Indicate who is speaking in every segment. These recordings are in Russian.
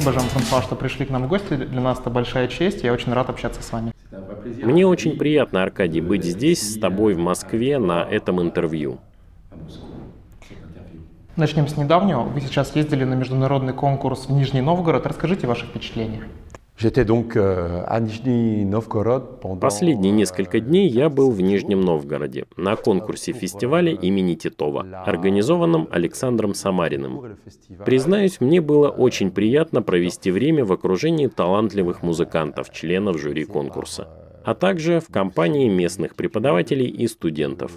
Speaker 1: Спасибо, Жан-Франсуа, что пришли к нам в гости. Для нас это большая честь. Я очень рад общаться с вами.
Speaker 2: Мне очень приятно, Аркадий, быть здесь с тобой в Москве на этом интервью.
Speaker 1: Начнем с недавнего. Вы сейчас ездили на международный конкурс в Нижний Новгород. Расскажите ваши впечатления.
Speaker 2: Последние несколько дней я был в Нижнем Новгороде на конкурсе фестиваля имени Титова, организованном Александром Самариным. Признаюсь, мне было очень приятно провести время в окружении талантливых музыкантов, членов жюри конкурса, а также в компании местных преподавателей и студентов.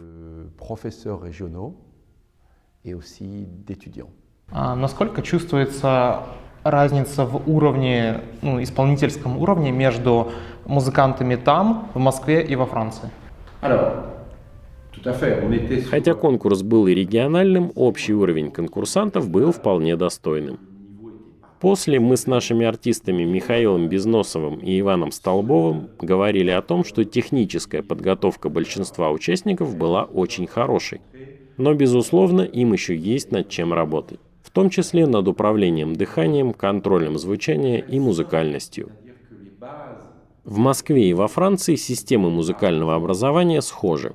Speaker 1: Насколько чувствуется разница в уровне, исполнительском уровне между музыкантами там, в Москве и во Франции?
Speaker 2: Хотя конкурс был и региональным, общий уровень конкурсантов был вполне достойным. После мы с нашими артистами Михаилом Безносовым и Иваном Столбовым говорили о том, что техническая подготовка большинства участников была очень хорошей. Но, безусловно, им еще есть над чем работать. В том числе над управлением дыханием, контролем звучания и музыкальностью. В Москве и во Франции системы музыкального образования схожи.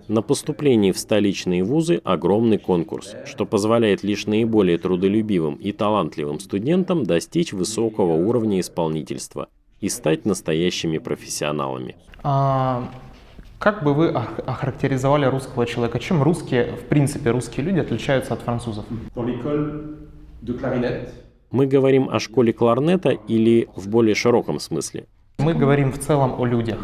Speaker 2: На поступлении в столичные вузы огромный конкурс, что позволяет лишь наиболее трудолюбивым и талантливым студентам достичь высокого уровня исполнительства и стать настоящими профессионалами.
Speaker 1: Как бы вы охарактеризовали русского человека? Чем русские, в принципе, русские люди отличаются от французов?
Speaker 2: Мы говорим о школе кларнета или в более широком смысле?
Speaker 1: Мы говорим в целом о людях.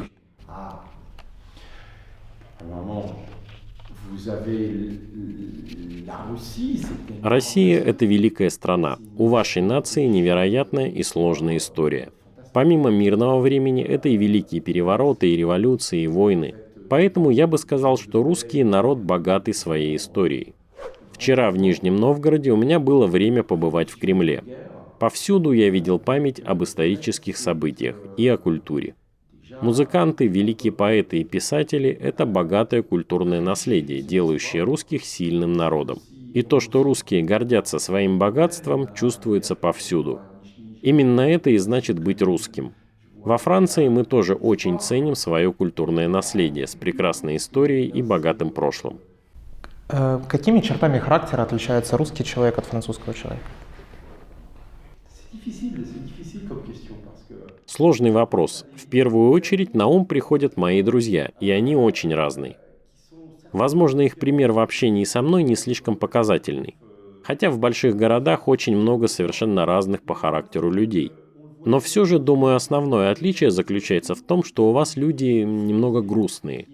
Speaker 2: Россия – это великая страна. У вашей нации невероятная и сложная история. Помимо мирного времени, это и великие перевороты, и революции, и войны. Поэтому я бы сказал, что русский народ богатый своей историей. Вчера в Нижнем Новгороде у меня было время побывать в Кремле. Повсюду я видел память об исторических событиях и о культуре. Музыканты, великие поэты и писатели – это богатое культурное наследие, делающее русских сильным народом. И то, что русские гордятся своим богатством, чувствуется повсюду. Именно это и значит быть русским. Во Франции мы тоже очень ценим свое культурное наследие с прекрасной историей и богатым прошлым.
Speaker 1: Какими чертами характера отличается русский человек от французского человека?
Speaker 2: Сложный вопрос. В первую очередь на ум приходят мои друзья, и они очень разные. Возможно, их пример в общении со мной не слишком показательный. Хотя в больших городах очень много совершенно разных по характеру людей. Но все же, думаю, основное отличие заключается в том, что у вас люди немного грустные.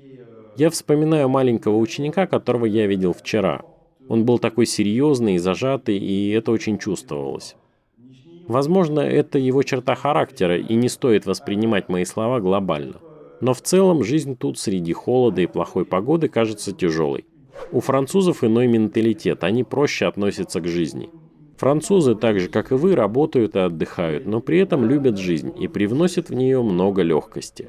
Speaker 2: Я вспоминаю маленького ученика, которого я видел вчера. Он был такой серьезный и зажатый, и это очень чувствовалось. Возможно, это его черта характера, и не стоит воспринимать мои слова глобально. Но в целом жизнь тут среди холода и плохой погоды кажется тяжелой. У французов иной менталитет, они проще относятся к жизни. Французы, так же как и вы, работают и отдыхают, но при этом любят жизнь и привносят в нее много легкости.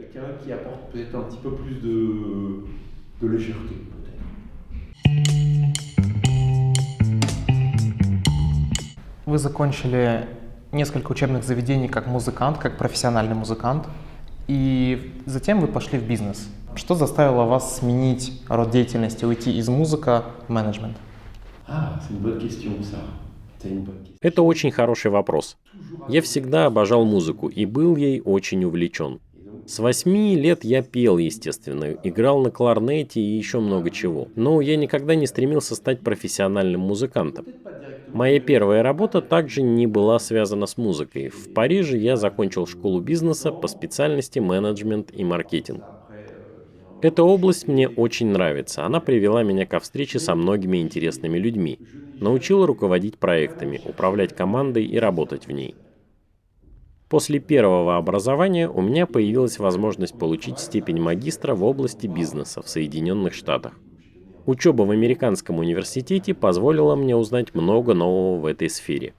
Speaker 1: Вы закончили несколько учебных заведений как музыкант, как профессиональный музыкант, и затем вы пошли в бизнес. Что заставило вас сменить род деятельности, уйти из музыки в менеджмент?
Speaker 2: Это очень хороший вопрос. Я всегда обожал музыку и был ей очень увлечен. С 8 лет я пел, естественно, играл на кларнете и еще много чего. Но я никогда не стремился стать профессиональным музыкантом. Моя первая работа также не была связана с музыкой. В Париже я закончил школу бизнеса по специальности менеджмент и маркетинг. Эта область мне очень нравится. Она привела меня ко встрече со многими интересными людьми. Научила руководить проектами, управлять командой и работать в ней. После первого образования у меня появилась возможность получить степень магистра в области бизнеса в Соединенных Штатах. Учеба в американском университете позволила мне узнать много нового в этой сфере.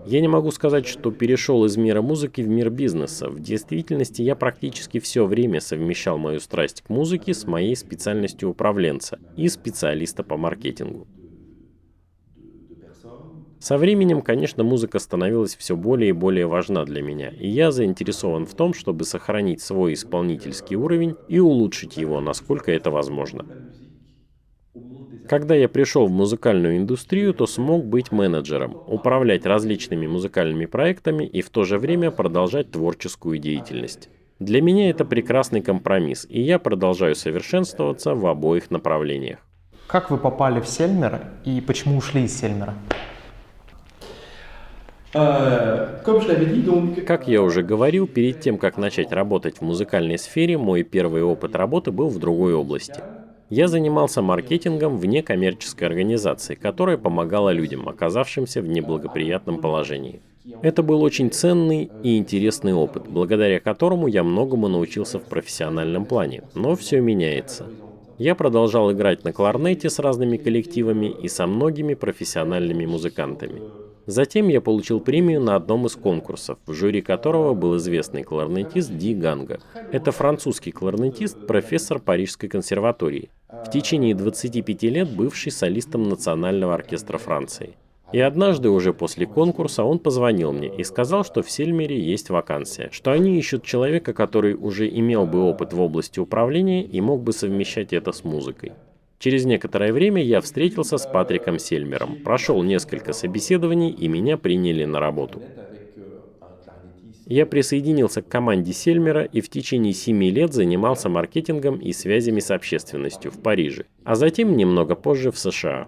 Speaker 2: Я не могу сказать, что перешел из мира музыки в мир бизнеса. В действительности я практически все время совмещал мою страсть к музыке с моей специальностью управленца и специалиста по маркетингу. Со временем, конечно, музыка становилась все более и более важна для меня, и я заинтересован в том, чтобы сохранить свой исполнительский уровень и улучшить его, насколько это возможно. Когда я пришел в музыкальную индустрию, то смог быть менеджером, управлять различными музыкальными проектами и в то же время продолжать творческую деятельность. Для меня это прекрасный компромисс, и я продолжаю совершенствоваться в обоих направлениях.
Speaker 1: Как вы попали в Сельмер и почему ушли из Сельмера?
Speaker 2: Как я уже говорил, перед тем, как начать работать в музыкальной сфере, мой первый опыт работы был в другой области. Я занимался маркетингом в некоммерческой организации, которая помогала людям, оказавшимся в неблагоприятном положении. Это был очень ценный и интересный опыт, благодаря которому я многому научился в профессиональном плане. Но все меняется. Я продолжал играть на кларнете с разными коллективами и со многими профессиональными музыкантами. Затем я получил премию на одном из конкурсов, в жюри которого был известный кларнетист Ди Ганга. Это французский кларнетист, профессор Парижской консерватории. В течение 25 лет бывший солистом Национального оркестра Франции. И однажды уже после конкурса он позвонил мне и сказал, что в Сельмере есть вакансия, что они ищут человека, который уже имел бы опыт в области управления и мог бы совмещать это с музыкой. Через некоторое время я встретился с Патриком Сельмером, прошел несколько собеседований и меня приняли на работу. Я присоединился к команде Сельмера и в течение 7 лет занимался маркетингом и связями с общественностью в Париже, а затем немного позже в США.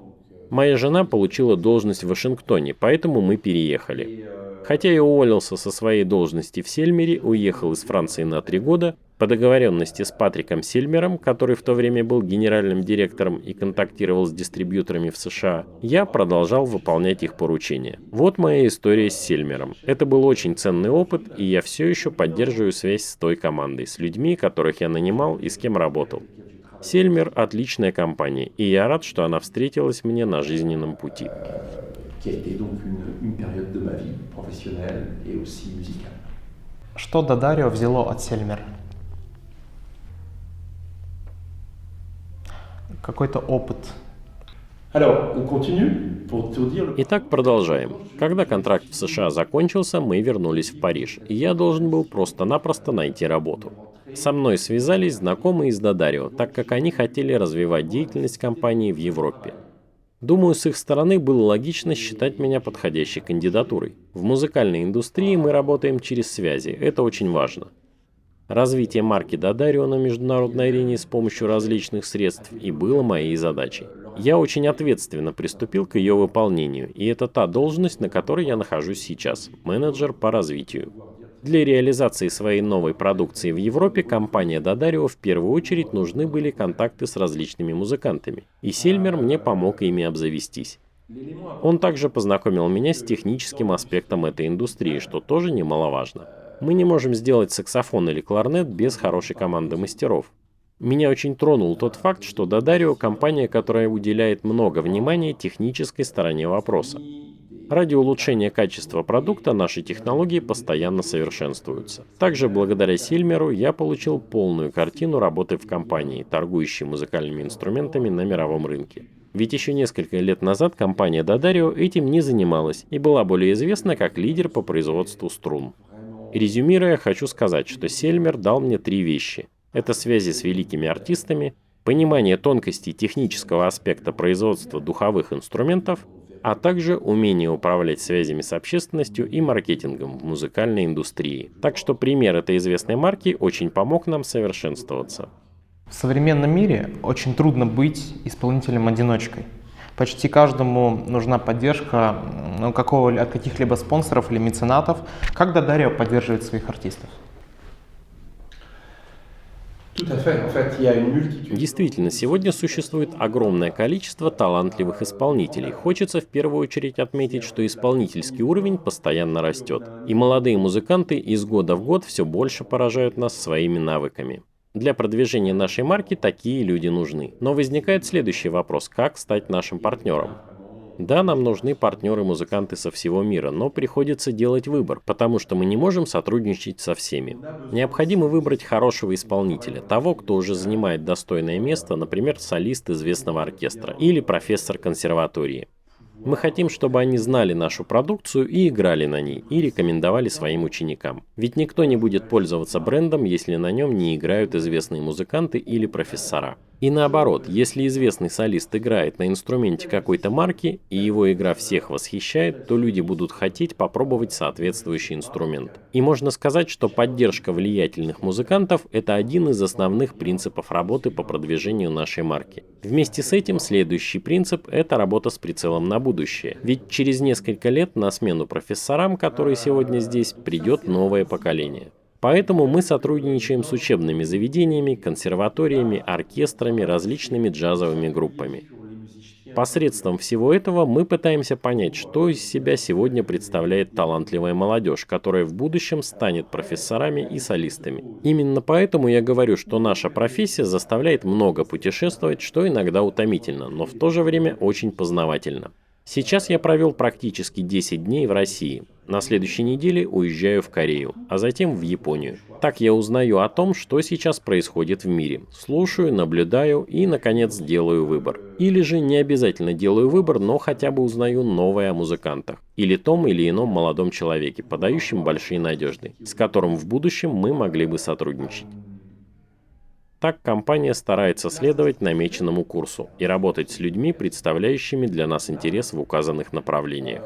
Speaker 2: Моя жена получила должность в Вашингтоне, поэтому мы переехали. Хотя я уволился со своей должности в Сельмере, уехал из Франции на 3 года, по договоренности с Патриком Сельмером, который в то время был генеральным директором и контактировал с дистрибьюторами в США, я продолжал выполнять их поручения. Вот моя история с Сельмером. Это был очень ценный опыт, и я все еще поддерживаю связь с той командой, с людьми, которых я нанимал и с кем работал. Сельмер – отличная компания, и я рад, что она встретилась мне на жизненном пути.
Speaker 1: Что Додарио взяло от Сельмера? Какой-то опыт.
Speaker 2: Итак, продолжаем. Когда контракт в США закончился, мы вернулись в Париж, и я должен был просто-напросто найти работу. Со мной связались знакомые из Додарио, так как они хотели развивать деятельность компании в Европе. Думаю, с их стороны было логично считать меня подходящей кандидатурой. В музыкальной индустрии мы работаем через связи, это очень важно. Развитие марки Додарио на международной арене с помощью различных средств и было моей задачей. Я очень ответственно приступил к ее выполнению, и это та должность, на которой я нахожусь сейчас – менеджер по развитию. Для реализации своей новой продукции в Европе компания Додарио в первую очередь нужны были контакты с различными музыкантами, и Сельмер мне помог ими обзавестись. Он также познакомил меня с техническим аспектом этой индустрии, что тоже немаловажно. Мы не можем сделать саксофон или кларнет без хорошей команды мастеров. Меня очень тронул тот факт, что Додарио – компания, которая уделяет много внимания технической стороне вопроса. Ради улучшения качества продукта наши технологии постоянно совершенствуются. Также благодаря Сельмеру я получил полную картину работы в компании, торгующей музыкальными инструментами на мировом рынке. Ведь еще несколько лет назад компания Додарио этим не занималась и была более известна как лидер по производству струн. Резюмируя, хочу сказать, что Сельмер дал мне 3 вещи. Это связи с великими артистами, понимание тонкостей технического аспекта производства духовых инструментов, а также умение управлять связями с общественностью и маркетингом в музыкальной индустрии. Так что пример этой известной марки очень помог нам совершенствоваться.
Speaker 1: В современном мире очень трудно быть исполнителем-одиночкой. Почти каждому нужна поддержка от каких-либо спонсоров или меценатов. Как Додарио поддерживает своих артистов?
Speaker 2: Действительно, сегодня существует огромное количество талантливых исполнителей. Хочется в первую очередь отметить, что исполнительский уровень постоянно растет. И молодые музыканты из года в год все больше поражают нас своими навыками. Для продвижения нашей марки такие люди нужны. Но возникает следующий вопрос: как стать нашим партнером? Да, нам нужны партнеры-музыканты со всего мира, но приходится делать выбор, потому что мы не можем сотрудничать со всеми. Необходимо выбрать хорошего исполнителя, того, кто уже занимает достойное место, например, солист известного оркестра или профессор консерватории. Мы хотим, чтобы они знали нашу продукцию и играли на ней, и рекомендовали своим ученикам. Ведь никто не будет пользоваться брендом, если на нем не играют известные музыканты или профессора. И наоборот, если известный солист играет на инструменте какой-то марки, и его игра всех восхищает, то люди будут хотеть попробовать соответствующий инструмент. И можно сказать, что поддержка влиятельных музыкантов – это один из основных принципов работы по продвижению нашей марки. Вместе с этим следующий принцип – это работа с прицелом на будущее. Ведь через несколько лет на смену профессорам, которые сегодня здесь, придет новое поколение. Поэтому мы сотрудничаем с учебными заведениями, консерваториями, оркестрами, различными джазовыми группами. Посредством всего этого мы пытаемся понять, что из себя сегодня представляет талантливая молодежь, которая в будущем станет профессорами и солистами. Именно поэтому я говорю, что наша профессия заставляет много путешествовать, что иногда утомительно, но в то же время очень познавательно. Сейчас я провел практически 10 дней в России. На следующей неделе уезжаю в Корею, а затем в Японию. Так я узнаю о том, что сейчас происходит в мире. Слушаю, наблюдаю и, наконец, делаю выбор. Или же не обязательно делаю выбор, но хотя бы узнаю новое о музыкантах. Или том или ином молодом человеке, подающем большие надежды, с которым в будущем мы могли бы сотрудничать. Так компания старается следовать намеченному курсу и работать с людьми, представляющими для нас интерес в указанных направлениях.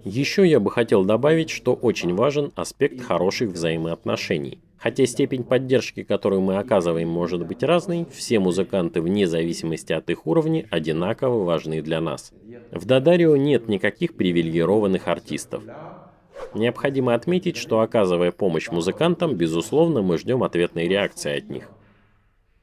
Speaker 2: Еще я бы хотел добавить, что очень важен аспект хороших взаимоотношений. Хотя степень поддержки, которую мы оказываем, может быть разной, все музыканты, вне зависимости от их уровня, одинаково важны для нас. В Дадарио нет никаких привилегированных артистов. Необходимо отметить, что, оказывая помощь музыкантам, безусловно, мы ждем ответной реакции от них.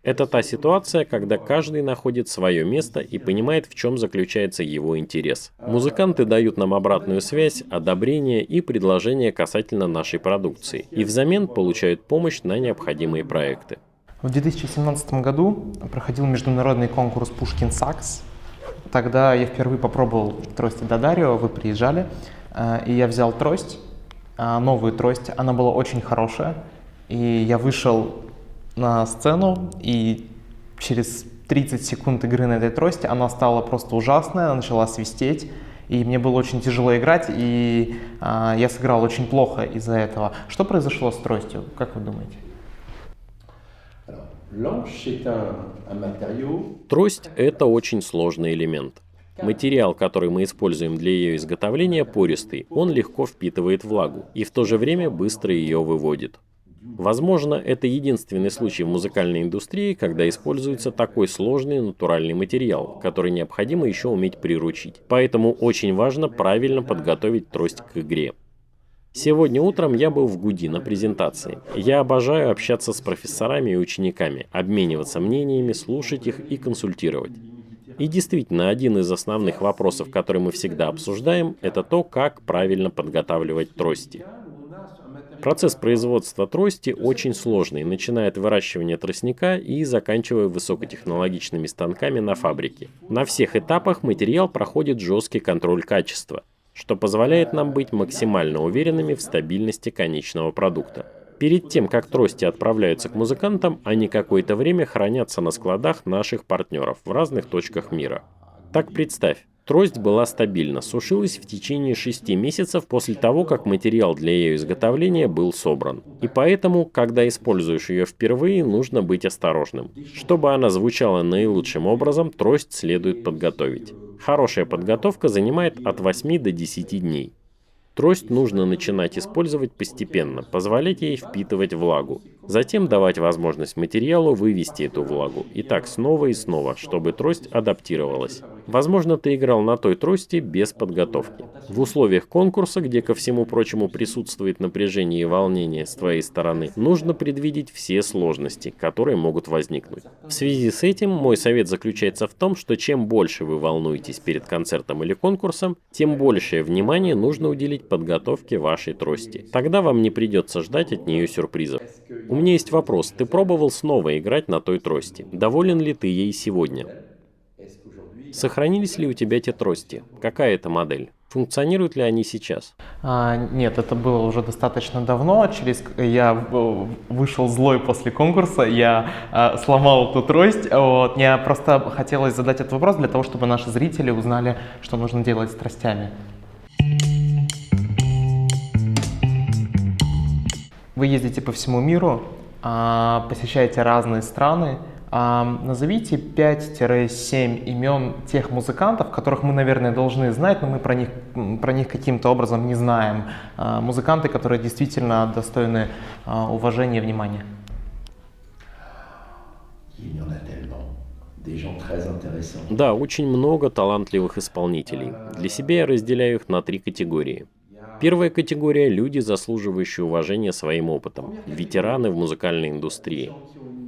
Speaker 2: Это та ситуация, когда каждый находит свое место и понимает, в чем заключается его интерес. Музыканты дают нам обратную связь, одобрение и предложения касательно нашей продукции, и взамен получают помощь на необходимые проекты.
Speaker 1: В 2017 году проходил международный конкурс «Пушкин Сакс». Тогда я впервые попробовал трости Дадарио, вы приезжали, и я взял трость, новую трость, она была очень хорошая, и я вышел на сцену, и через 30 секунд игры на этой трости она стала просто ужасная, она начала свистеть, и мне было очень тяжело играть, и я сыграл очень плохо из-за этого. Что произошло с тростью, как вы думаете?
Speaker 2: Трость – это очень сложный элемент. Материал, который мы используем для ее изготовления, пористый, он легко впитывает влагу и в то же время быстро ее выводит. Возможно, это единственный случай в музыкальной индустрии, когда используется такой сложный натуральный материал, который необходимо еще уметь приручить. Поэтому очень важно правильно подготовить трость к игре. Сегодня утром я был в ГУДИ на презентации. Я обожаю общаться с профессорами и учениками, обмениваться мнениями, слушать их и консультировать. И действительно, один из основных вопросов, который мы всегда обсуждаем, это то, как правильно подготавливать трости. Процесс производства трости очень сложный, начиная от выращивания тростника и заканчивая высокотехнологичными станками на фабрике. На всех этапах материал проходит жесткий контроль качества, что позволяет нам быть максимально уверенными в стабильности конечного продукта. Перед тем, как трости отправляются к музыкантам, они какое-то время хранятся на складах наших партнеров в разных точках мира. Так представь, трость была стабильна, сушилась в течение 6 месяцев после того, как материал для ее изготовления был собран. И поэтому, когда используешь ее впервые, нужно быть осторожным. Чтобы она звучала наилучшим образом, трость следует подготовить. Хорошая подготовка занимает от 8 до 10 дней. Трость нужно начинать использовать постепенно, позволять ей впитывать влагу. Затем давать возможность материалу вывести эту влагу. И так снова и снова, чтобы трость адаптировалась. Возможно, ты играл на той трости без подготовки. В условиях конкурса, где ко всему прочему присутствует напряжение и волнение с твоей стороны, нужно предвидеть все сложности, которые могут возникнуть. В связи с этим мой совет заключается в том, что чем больше вы волнуетесь перед концертом или конкурсом, тем большее внимание нужно уделить подготовке вашей трости. Тогда вам не придется ждать от нее сюрпризов. У меня есть вопрос. Ты пробовал снова играть на той трости? Доволен ли ты ей сегодня? Сохранились ли у тебя те трости? Какая это модель? Функционируют ли они сейчас?
Speaker 1: Нет, это было уже достаточно давно. Я вышел злой после конкурса, я сломал эту трость. Вот. Мне просто хотелось задать этот вопрос для того, чтобы наши зрители узнали, что нужно делать с тростями. Вы ездите по всему миру, посещаете разные страны. Назовите 5-7 имен тех музыкантов, которых мы, наверное, должны знать, но мы про них каким-то образом не знаем. Музыканты, которые действительно достойны уважения и внимания.
Speaker 2: Да, очень много талантливых исполнителей. Для себя я разделяю их на 3 категории. Первая категория – люди, заслуживающие уважения своим опытом, ветераны в музыкальной индустрии.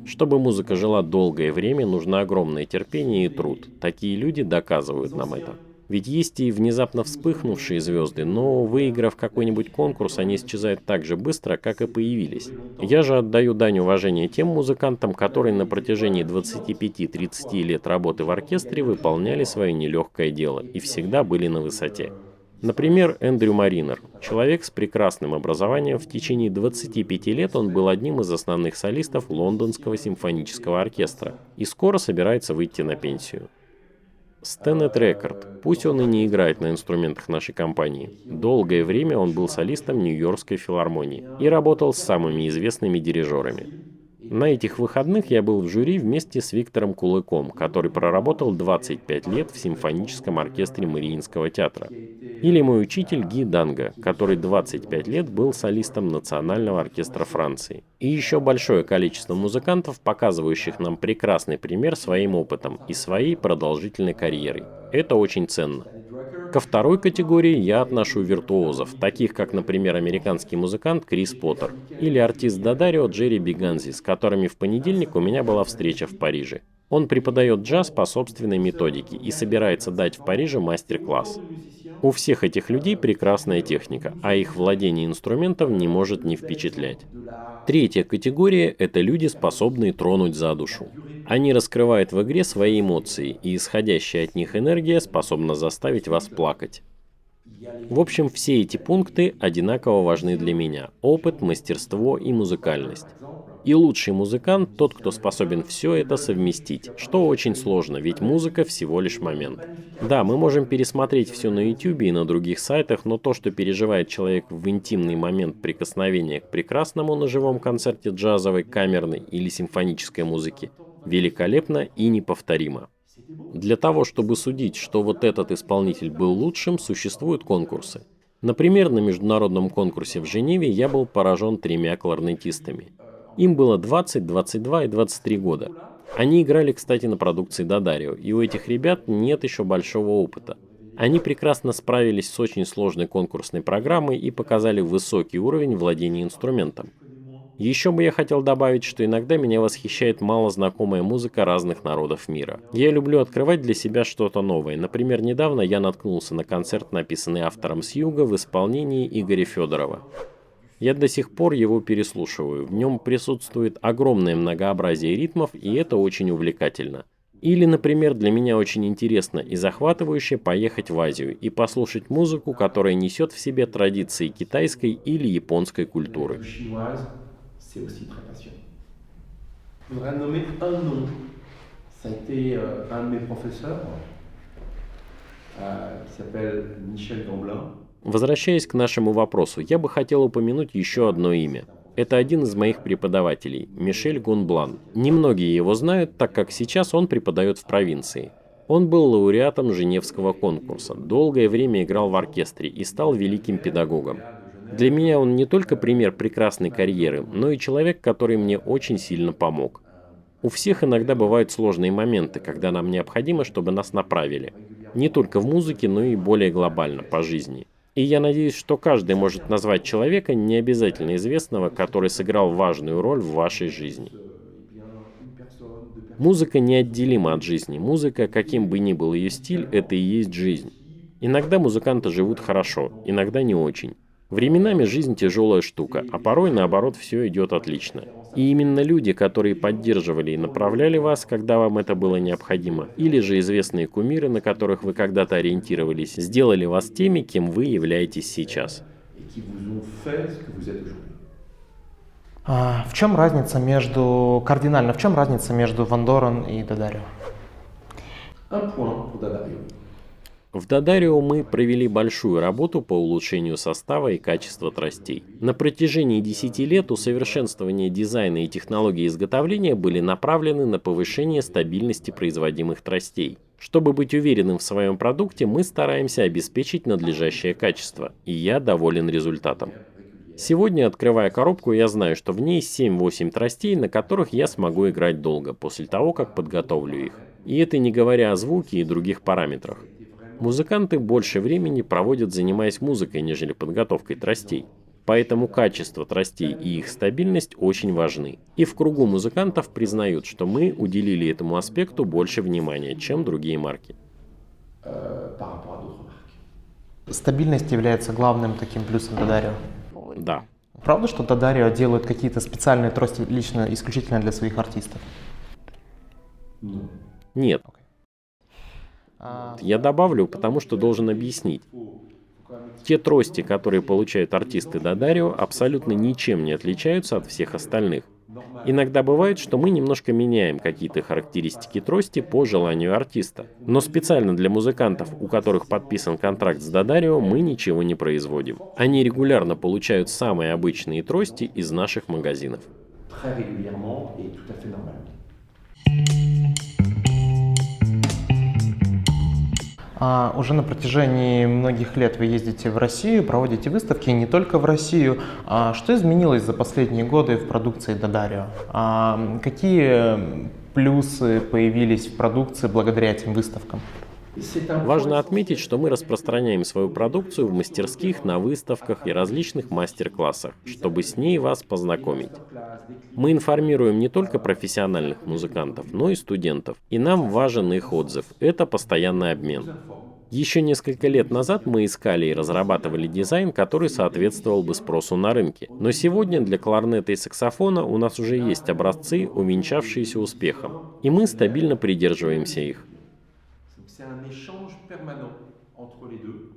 Speaker 2: Чтобы музыка жила долгое время, нужно огромное терпение и труд. Такие люди доказывают нам это. Ведь есть и внезапно вспыхнувшие звезды, но выиграв какой-нибудь конкурс, они исчезают так же быстро, как и появились. Я же отдаю дань уважения тем музыкантам, которые на протяжении 25-30 лет работы в оркестре выполняли свое нелегкое дело и всегда были на высоте. Например, Эндрю Маринер. Человек с прекрасным образованием, в течение 25 лет он был одним из основных солистов Лондонского симфонического оркестра и скоро собирается выйти на пенсию. Стэнет Рекорд. Пусть он и не играет на инструментах нашей компании. Долгое время он был солистом Нью-Йоркской филармонии и работал с самыми известными дирижерами. На этих выходных я был в жюри вместе с Виктором Кулыком, который проработал 25 лет в симфоническом оркестре Мариинского театра. Или мой учитель Ги Данго, который 25 лет был солистом Национального оркестра Франции. И еще большое количество музыкантов, показывающих нам прекрасный пример своим опытом и своей продолжительной карьерой. Это очень ценно. Ко второй категории я отношу виртуозов, таких как, например, американский музыкант Крис Поттер или артист Дадарио Джерри Биганзи, с которыми в понедельник у меня была встреча в Париже. Он преподает джаз по собственной методике и собирается дать в Париже мастер-класс. У всех этих людей прекрасная техника, а их владение инструментом не может не впечатлять. Третья категория – это люди, способные тронуть за душу. Они раскрывают в игре свои эмоции, и исходящая от них энергия способна заставить вас плакать. В общем, все эти пункты одинаково важны для меня – опыт, мастерство и музыкальность. И лучший музыкант – тот, кто способен все это совместить, что очень сложно, ведь музыка всего лишь момент. Да, мы можем пересмотреть все на YouTube и на других сайтах, но то, что переживает человек в интимный момент прикосновения к прекрасному на живом концерте джазовой, камерной или симфонической музыки, великолепно и неповторимо. Для того, чтобы судить, что вот этот исполнитель был лучшим, существуют конкурсы. Например, на международном конкурсе в Женеве я был поражен 3 кларнетистами. Им было 20, 22 и 23 года. Они играли, кстати, на продукции Дадарио, и у этих ребят нет еще большого опыта. Они прекрасно справились с очень сложной конкурсной программой и показали высокий уровень владения инструментом. Еще бы я хотел добавить, что иногда меня восхищает малознакомая музыка разных народов мира. Я люблю открывать для себя что-то новое. Например, недавно я наткнулся на концерт, написанный автором с юга в исполнении Игоря Федорова. Я до сих пор его переслушиваю. В нем присутствует огромное многообразие ритмов, и это очень увлекательно. Или, например, для меня очень интересно и захватывающе поехать в Азию и послушать музыку, которая несет в себе традиции китайской или японской культуры.
Speaker 3: C'est aussi très passionnant. Je voudrais nommer un nom. Ça a été un de mes professeurs qui s'appelle Michel Gamblin.
Speaker 2: Возвращаясь к нашему вопросу, я бы хотел упомянуть еще одно имя. Это один из моих преподавателей, Мишель Гонблан. Немногие его знают, так как сейчас он преподает в провинции. Он был лауреатом Женевского конкурса, долгое время играл в оркестре и стал великим педагогом. Для меня он не только пример прекрасной карьеры, но и человек, который мне очень сильно помог. У всех иногда бывают сложные моменты, когда нам необходимо, чтобы нас направили. Не только в музыке, но и более глобально, по жизни. И я надеюсь, что каждый может назвать человека, не обязательно известного, который сыграл важную роль в вашей жизни. Музыка неотделима от жизни. Музыка, каким бы ни был ее стиль, это и есть жизнь. Иногда музыканты живут хорошо, иногда не очень. Временами жизнь тяжелая штука, а порой наоборот все идет отлично. И именно люди, которые поддерживали и направляли вас, когда вам это было необходимо, или же известные кумиры, на которых вы когда-то ориентировались, сделали вас теми, кем вы являетесь сейчас.
Speaker 3: et qui vous ont fait ce que vous êtes aujourd'hui.
Speaker 1: В чем разница кардинально, в чем разница между Вандорен и Додарио?
Speaker 3: Un point pour Dadario.
Speaker 2: В Додарио мы провели большую работу по улучшению состава и качества тростей. На протяжении 10 лет усовершенствование дизайна и технологии изготовления были направлены на повышение стабильности производимых тростей. Чтобы быть уверенным в своем продукте, мы стараемся обеспечить надлежащее качество, и я доволен результатом. Сегодня, открывая коробку, я знаю, что в ней 7-8 тростей, на которых я смогу играть долго, после того, как подготовлю их. И это не говоря о звуке и других параметрах. Музыканты больше времени проводят, занимаясь музыкой, нежели подготовкой тростей. Поэтому качество тростей и их стабильность очень важны. И в кругу музыкантов признают, что мы уделили этому аспекту больше внимания, чем другие марки.
Speaker 3: Par rapport à d'autres marques.
Speaker 1: Стабильность является главным таким плюсом Додарио.
Speaker 2: Да.
Speaker 1: Правда, что Додарио делают какие-то специальные трости лично, исключительно для своих артистов?
Speaker 3: Non.
Speaker 2: Нет. Я добавлю, потому что должен объяснить. Те трости, которые получают артисты Додарио, абсолютно ничем не отличаются от всех остальных. Иногда бывает, что мы немножко меняем какие-то характеристики трости по желанию артиста. Но специально для музыкантов, у которых подписан контракт с Додарио, мы ничего не производим. Они регулярно получают самые обычные трости из наших магазинов.
Speaker 3: Très régulièrement et tout à fait normal.
Speaker 1: Уже на протяжении многих лет вы ездите в Россию, проводите выставки, и не только в Россию. Что изменилось за последние годы в продукции Додарио? Какие плюсы появились в продукции благодаря этим выставкам?
Speaker 2: Важно отметить, что мы распространяем свою продукцию в мастерских, на выставках и различных мастер-классах, чтобы с ней вас познакомить. Мы информируем не только профессиональных музыкантов, но и студентов, и нам важен их отзыв. Это постоянный обмен. Еще несколько лет назад мы искали и разрабатывали дизайн, который соответствовал бы спросу на рынке. Но сегодня для кларнета и саксофона у нас уже есть образцы, увенчавшиеся успехом, и мы стабильно придерживаемся их.
Speaker 3: C'est un échange permanent entre les deux.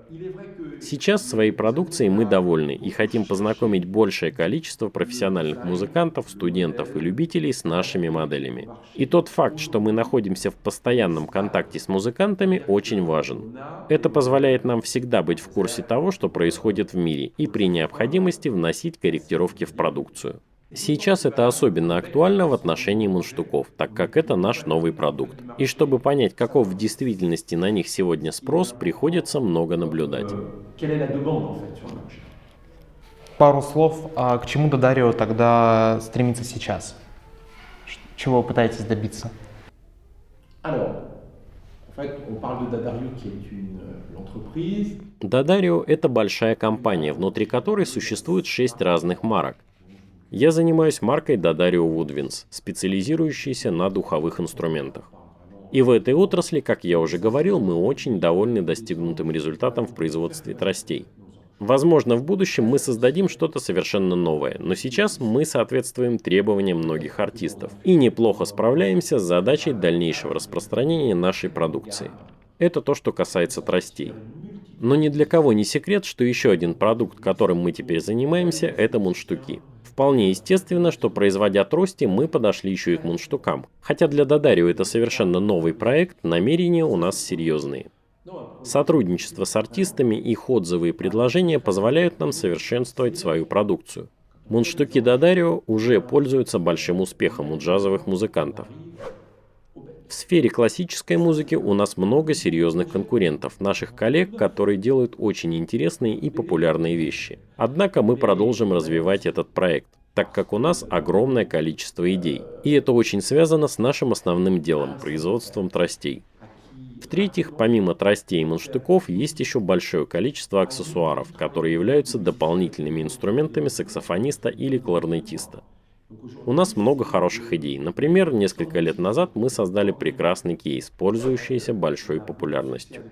Speaker 3: Il est vrai que
Speaker 2: Сейчас своей продукцией мы довольны и хотим познакомить большее количество профессиональных музыкантов, студентов и любителей с нашими моделями. И тот факт, что мы находимся в постоянном контакте с музыкантами, очень важен. Это позволяет нам всегда быть в курсе того, что происходит в мире, и при необходимости вносить корректировки в продукцию. Сейчас это особенно актуально в отношении мундштуков, так как это наш новый продукт. И чтобы понять, каков в действительности на них сегодня спрос, приходится много наблюдать.
Speaker 3: quelle est la demande en fait sur le marché?
Speaker 1: Пару слов, к чему Додарио тогда стремится сейчас? Чего вы пытаетесь добиться?
Speaker 3: Alors, en fait, on parle de Dadario qui est l'entreprise.
Speaker 2: Додарио – это большая компания, внутри которой существует 6 разных марок. Я занимаюсь маркой Додарио Woodwinds, специализирующейся на духовых инструментах. И в этой отрасли, как я уже говорил, мы очень довольны достигнутым результатом в производстве тростей. Возможно, в будущем мы создадим что-то совершенно новое, но сейчас мы соответствуем требованиям многих артистов и неплохо справляемся с задачей дальнейшего распространения нашей продукции. Это то, что касается тростей. Но ни для кого не секрет, что еще один продукт, которым мы теперь занимаемся, это мундштуки. Вполне естественно, что производя трости, мы подошли еще и к мундштукам. Хотя для Додарио это совершенно новый проект, намерения у нас серьезные. Сотрудничество с артистами, их отзывы и предложения позволяют нам совершенствовать свою продукцию. Мундштуки Додарио уже пользуются большим успехом у джазовых музыкантов. В сфере классической музыки у нас много серьезных конкурентов, наших коллег, которые делают очень интересные и популярные вещи. Однако мы продолжим развивать этот проект, так как у нас огромное количество идей. И это очень связано с нашим основным делом – производством тростей. В-третьих, помимо тростей и мундштуков, есть еще большое количество аксессуаров, которые являются дополнительными инструментами саксофониста или кларнетиста. У нас много хороших идей. Например, несколько лет назад мы создали прекрасный кейс, пользующийся большой популярностью.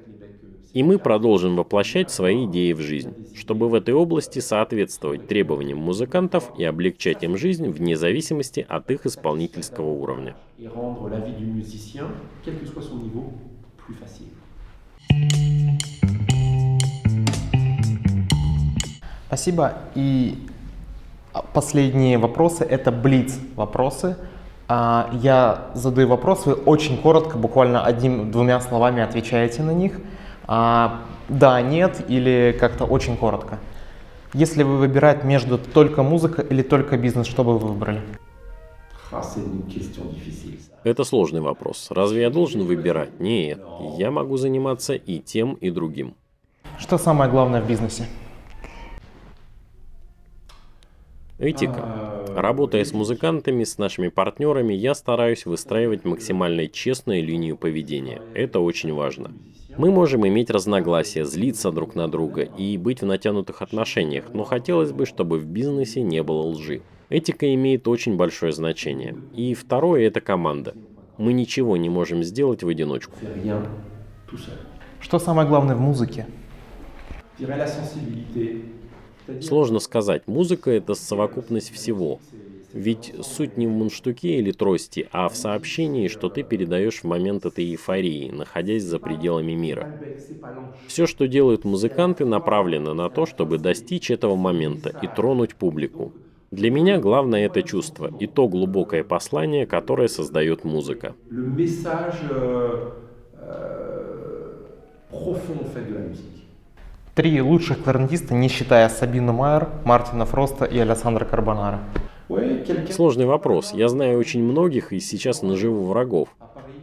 Speaker 2: И мы продолжим воплощать свои идеи в жизнь, чтобы в этой области соответствовать требованиям музыкантов и облегчать им жизнь вне зависимости от их исполнительского уровня.
Speaker 3: Et rendre la vie du musicien, quel que soit son niveau, plus facile.
Speaker 1: Спасибо. И последние вопросы – это блиц-вопросы. Я задаю вопрос, вы очень коротко, буквально одним-двумя словами отвечаете на них. Да, нет или как-то очень коротко. Если вы выбирать между только музыка или только бизнес, что бы вы выбрали?
Speaker 3: C'est une question difficile, ça.
Speaker 2: Это сложный вопрос. Разве я должен выбирать? Нет, я могу заниматься и тем, и другим.
Speaker 1: Что самое главное в бизнесе?
Speaker 2: Этика. Работая с музыкантами, с нашими партнерами, я стараюсь выстраивать максимально честную линию поведения. Это очень важно. Мы можем иметь разногласия, злиться друг на друга и быть в натянутых отношениях, но хотелось бы, чтобы в бизнесе не было лжи. Этика имеет очень большое значение. И второе – это команда. Мы ничего не можем сделать в одиночку.
Speaker 3: Fait rien tout seul.
Speaker 1: Что самое главное в музыке?
Speaker 3: Je dirais la sensibilité. C'est-à-dire,
Speaker 2: Сложно сказать. Музыка – это совокупность всего. Ведь суть не в мундштуке или трости, а в сообщении, что ты передаешь в момент этой эйфории, находясь за пределами мира.
Speaker 3: c'est pas l'enchaînement.
Speaker 2: Все, что делают музыканты, направлено на то, чтобы достичь этого момента и тронуть публику. Для меня главное это чувство и то глубокое послание, которое создает музыка.
Speaker 3: Le message profond en fait de la musique.
Speaker 1: 3 лучших кларнетиста, не считая Сабину Майер, Мартина Фроста и Алессандро Карбонара.
Speaker 3: Ouais, quelqu'un
Speaker 2: Сложный вопрос. Я знаю очень многих и сейчас наживу врагов.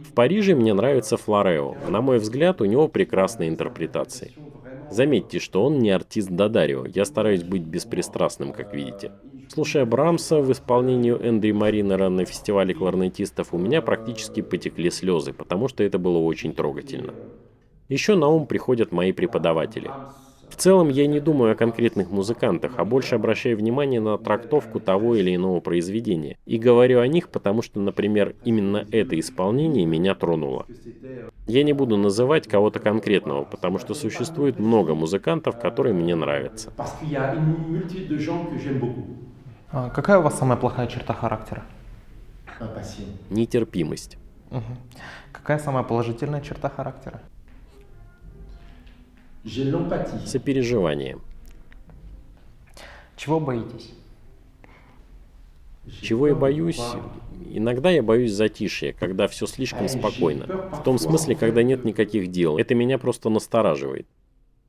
Speaker 2: В Париже мне нравится Флорео. На мой взгляд, у него прекрасные интерпретации. Заметьте, что он не артист Дадарио. Я стараюсь быть беспристрастным, как видите. Слушая Брамса в исполнении Эндри Маринера на фестивале кларнетистов, у меня практически потекли слезы, потому что это было очень трогательно. Еще на ум приходят мои преподаватели. В целом я не думаю о конкретных музыкантах, а больше обращаю внимание на трактовку того или иного произведения. И говорю о них, потому что, например, именно это исполнение меня тронуло. Я не буду называть кого-то конкретного, потому что существует много музыкантов, которые мне нравятся.
Speaker 3: parce qu'il y a une multitude de gens que j'aime beaucoup.
Speaker 1: Какая у вас самая плохая черта характера?
Speaker 3: Impatient.
Speaker 2: Нетерпимость.
Speaker 1: Мгм. Какая самая положительная черта характера?
Speaker 3: J'ai l'empathie.
Speaker 2: Сопереживание.
Speaker 1: Чего боитесь?
Speaker 2: Чего я боюсь? Иногда я боюсь затишья, когда все слишком спокойно. В том смысле, когда нет никаких дел. Это меня просто настораживает.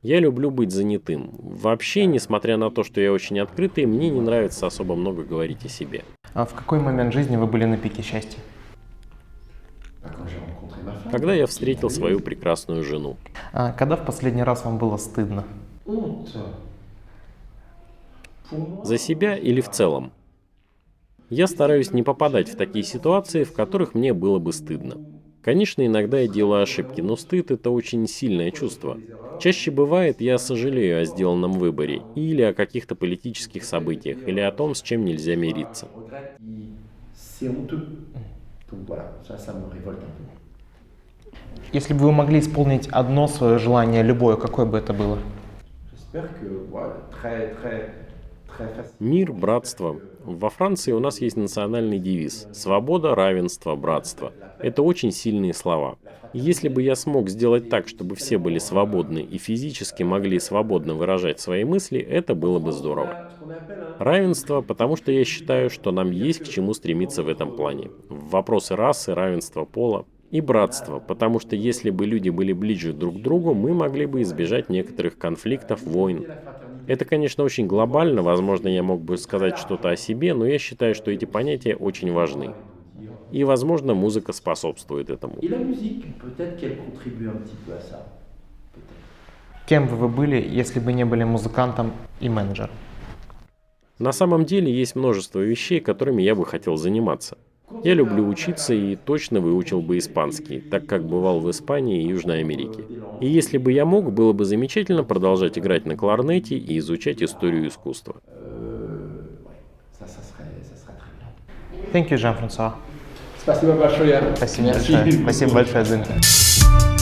Speaker 2: Я люблю быть занятым. Вообще, несмотря на то, что я очень открытый, мне не нравится особо много говорить о себе.
Speaker 1: А в какой момент жизни вы были на пике счастья?
Speaker 3: Quand j'ai rencontré ma femme.
Speaker 2: Когда я встретил свою прекрасную жену.
Speaker 1: Когда в последний раз вам было стыдно?
Speaker 3: Honte. Pour moi,
Speaker 2: За себя или в целом? Я стараюсь не попадать в такие ситуации, в которых мне было бы стыдно. Конечно, иногда я делаю ошибки, но стыд – это очень сильное чувство. Чаще бывает, я сожалею о сделанном выборе, или о каких-то политических событиях, или о том, с чем нельзя мириться.
Speaker 3: regrette, c'est honteux. Donc voilà, ça me révolte un peu.
Speaker 1: Если бы вы могли исполнить одно свое желание, любое, какое бы это было?
Speaker 3: J'espère que voilà, très facile.
Speaker 2: Мир, братство. Во Франции у нас есть национальный девиз «Свобода, равенство, братство». Это очень сильные слова. И если бы я смог сделать так, чтобы все были свободны и физически могли свободно выражать свои мысли, это было бы здорово.
Speaker 3: Ce qu'on appelle un
Speaker 2: Равенство, потому что я считаю, что нам есть к чему стремиться в этом плане. В вопросы расы, равенства пола. И братство, потому что если бы люди были ближе друг к другу, мы могли бы избежать некоторых конфликтов, войн. Это, конечно, очень глобально, возможно, я мог бы сказать что-то о себе, но я считаю, что эти понятия очень важны. И, возможно, музыка способствует этому.
Speaker 3: Et la musique, peut-être qu'elle contribue un petit peu à ça. Peut-être.
Speaker 1: Кем бы вы были, если бы не были музыкантом и менеджером?
Speaker 2: На самом деле есть множество вещей, которыми я бы хотел заниматься. Я люблю учиться и точно выучил бы испанский, так как бывал в Испании и Южной Америке. И если бы я мог, было бы замечательно продолжать играть на кларнете и изучать историю искусства.
Speaker 3: Ouais, ça serait très bien.
Speaker 1: Thank you, Jean-François.
Speaker 3: Спасибо большое.
Speaker 1: Спасибо
Speaker 3: Merci
Speaker 1: большое.
Speaker 3: beaucoup.
Speaker 1: Спасибо большое за интервью.